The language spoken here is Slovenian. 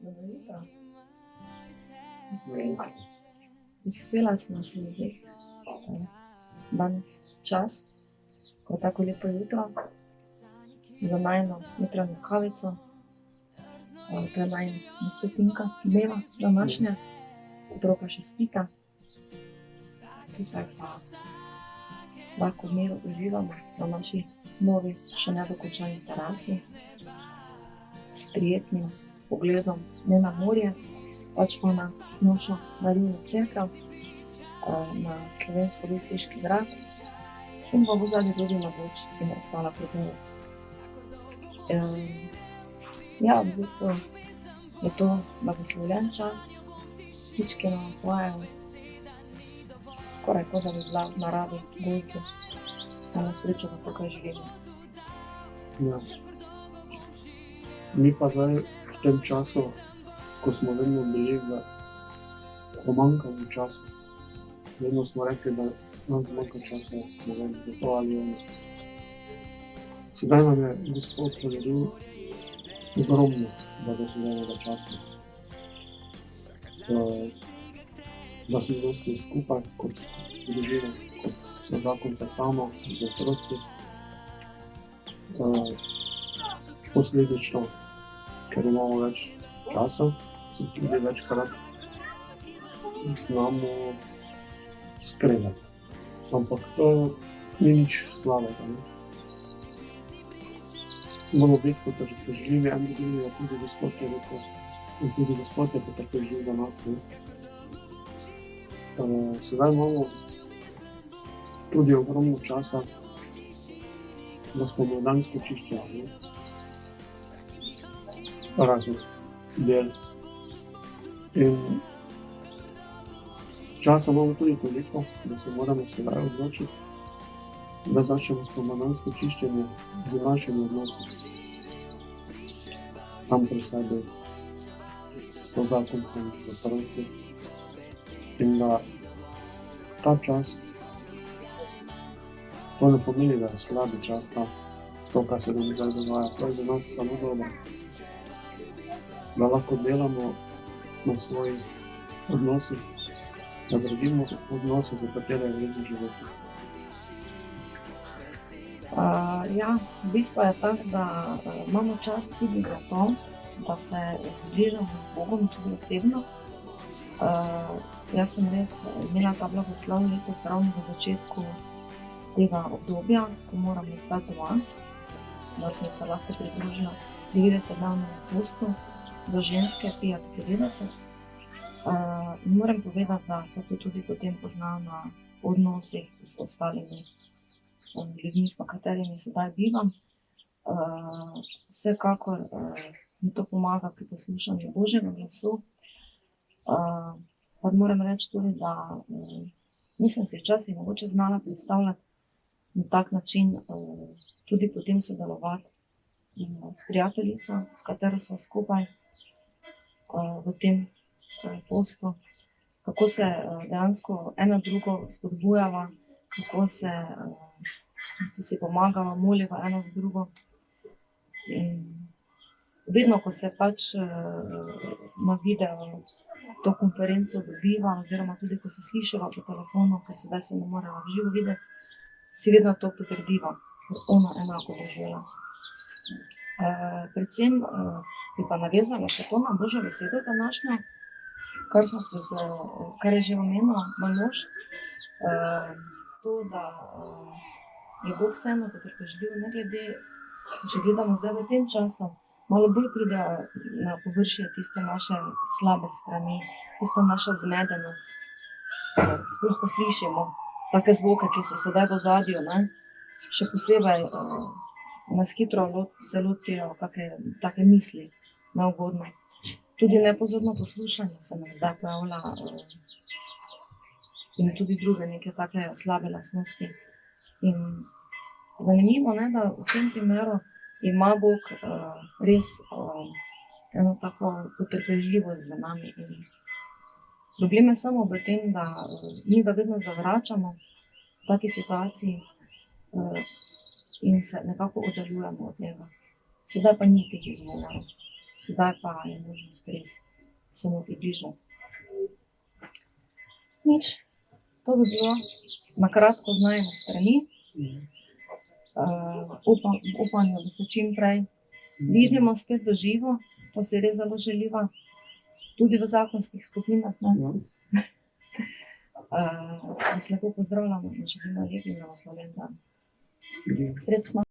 Dobro. Uspela smo si vzeti danes čas, ko je tako lepo jutro, za najino jutranjo kavico. To je najina stopinka dneva današnja, otroka še spita. Tukaj pa lahko v miru uživamo na naši novi, še nedokončani terasi s prijetnim pogledom ne na morje, pač pa na našo Marijino cerkev, na Slovensko-bistriški grad in pa v zadnji tudi na Boč in ostala predmeva. Ja, v bistvu je to blagoslovljen čas, ptičke nam pojejo, skoraj kot da bi bila v naravi, gozdu, na srečo, da tukaj živimo. Ja. Mi pa zdaj v tem času, ko smo vedno bili v pomanjkanju časa, vedno smo rekli, da nam manjka časa, ne vem, za to ali ono. Sedaj nam je Gospod podaril ogromno blagoslovljenega časa. Da smo dosti skupaj kot družina, kot zakonca sama, z otroci. Posledično, ker imamo več časa, se tudi večkrat znamo skregati. Ampak to ni nič slabega, ne. Moramo biti potrpežljivi en do drugega, tudi Gospod je rekel, in tudi Gospod je potrpežljiv do nas, ne. Sedaj imamo tudi ogromno časa, da spomladansko čiščenje, ne. Raznih del. In časa imamo tudi toliko, da se moramo sedaj odločiti, da začnemo spomladansko čiščenje z našimi odnosi. Sam pri sebi, s sozakoncem, s otroci. In da ta čas, to ne pomeni, da je slabi čas to, kar se nam zdaj dogaja. To je za nas samo dobro. Da lahko delamo na svojih odnosih, da gradimo odnose, za katere je vredno živeti. Ja, v bistvu je tako, da imamo čas tudi za to, da se zbližamo z Bogom, tudi osebno. Jaz sem res imela ta blagoslov letos ravno v začetku tega obdobja, ko moram ostati doma, da sem se lahko pridružila 90-dnevnemu postu za ženske Fiat 90. In moram povedati, da se to tudi potem pozna na odnosih z ostalimi ljudmi, s katerimi sedaj bivam. Vsekakor mi to pomaga pri poslušanju Božjega glasu. Pa moram reči tudi, da nisem si včasih mogoče znala predstavljati na tak način tudi potem sodelovati s prijateljico, s katero sva skupaj v tem postu, kako se dejansko ena drugo spodbujava, kako se v bistvu si pomagava, moliva ena za drugo. In vedno, ko se pač na video to konferenco dobiva, oziroma tudi, ko se slišiva po telefonu, ker sedaj se ne moreva v živo videti, si vedno to potrdiva, ker ona enako doživela. Predvsem bi pa navezala še to na Božjo besedo današnjo, kar je že omenil moj mož. To, da je Bog vseeno potrpežljiv, ne glede, če gledamo zdaj v tem času, malo bolj pridejo na površje tiste naše slabe strani, tisto naša zmedenost. Sploh ko slišimo take zvoke, ki so sedaj v ozadju, ne, še posebej nas hitro se lotijo kake take misli neugodne. Tudi nepozorno poslušanje se nam zdaj pojavlja in tudi druge neke take slabe lastnosti. In zanimivo, ne, da v tem primeru ima Bog res eno tako potrpežljivost za nami. In problem je samo v tem, da mi ga vedno zavračamo v taki situaciji in se nekako oddaljujemo od njega. Sedaj pa ni teh izgovorov. sedaj pa je možnost res se mu približati. Nič, to bi bilo na kratko z najine strani. Upanju, da se čim prej vidimo spet v živo, to si res zelo želiva, tudi v zakonskih skupinah. Vas lepo pozdravljamo in želimo lep in blagoslovljen dan. Srečno!